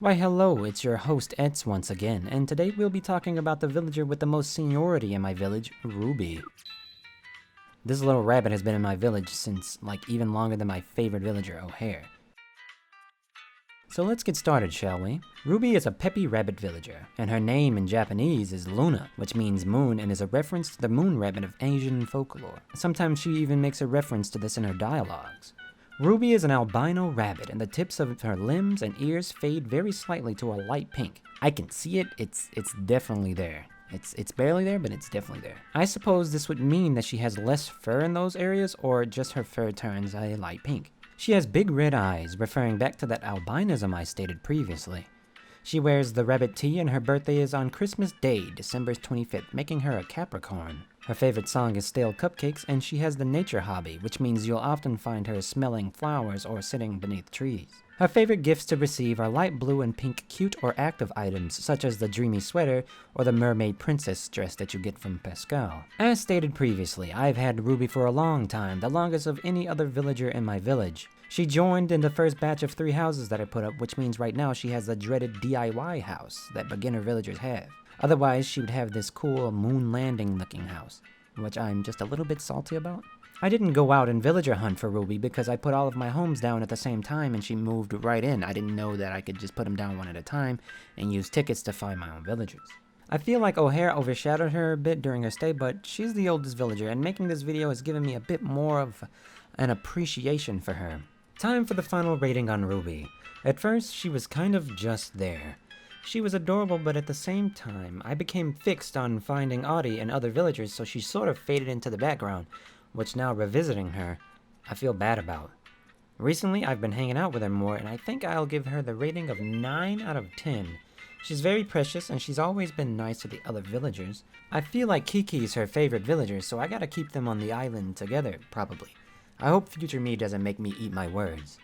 Why hello, it's your host Eds once again, and today we'll be talking about the villager with the most seniority in my village, Ruby. This little rabbit has been in my village since, even longer than my favorite villager, O'Hare. So let's get started, shall we? Ruby is a peppy rabbit villager, and her name in Japanese is Luna, which means moon and is a reference to the moon rabbit of Asian folklore. Sometimes she even makes a reference to this in her dialogues. Ruby is an albino rabbit, and the tips of her limbs and ears fade very slightly to a light pink. I can see it, it's definitely there. It's barely there, but it's definitely there. I suppose this would mean that she has less fur in those areas, or just her fur turns a light pink. She has big red eyes, referring back to that albinism I stated previously. She wears the rabbit tee and her birthday is on Christmas Day, December 25th, making her a Capricorn. Her favorite song is Stale Cupcakes, and she has the nature hobby, which means you'll often find her smelling flowers or sitting beneath trees. Her favorite gifts to receive are light blue and pink cute or active items, such as the dreamy sweater or the mermaid princess dress that you get from Pascal. As stated previously, I've had Ruby for a long time, the longest of any other villager in my village. She joined in the first batch of 3 houses that I put up, which means right now she has the dreaded DIY house that beginner villagers have. Otherwise, she would have this cool moon landing looking house, which I'm just a little bit salty about. I didn't go out and villager hunt for Ruby because I put all of my homes down at the same time and she moved right in. I didn't know that I could just put them down one at a time and use tickets to find my own villagers. I feel like O'Hare overshadowed her a bit during her stay, but she's the oldest villager and making this video has given me a bit more of an appreciation for her. Time for the final rating on Ruby. At first, she was kind of just there. She was adorable, but at the same time, I became fixed on finding Audie and other villagers, so she sort of faded into the background, which now revisiting her, I feel bad about. Recently, I've been hanging out with her more, and I think I'll give her the rating of 9 out of 10. She's very precious, and she's always been nice to the other villagers. I feel like Kiki's her favorite villager, so I gotta keep them on the island together, probably. I hope future me doesn't make me eat my words.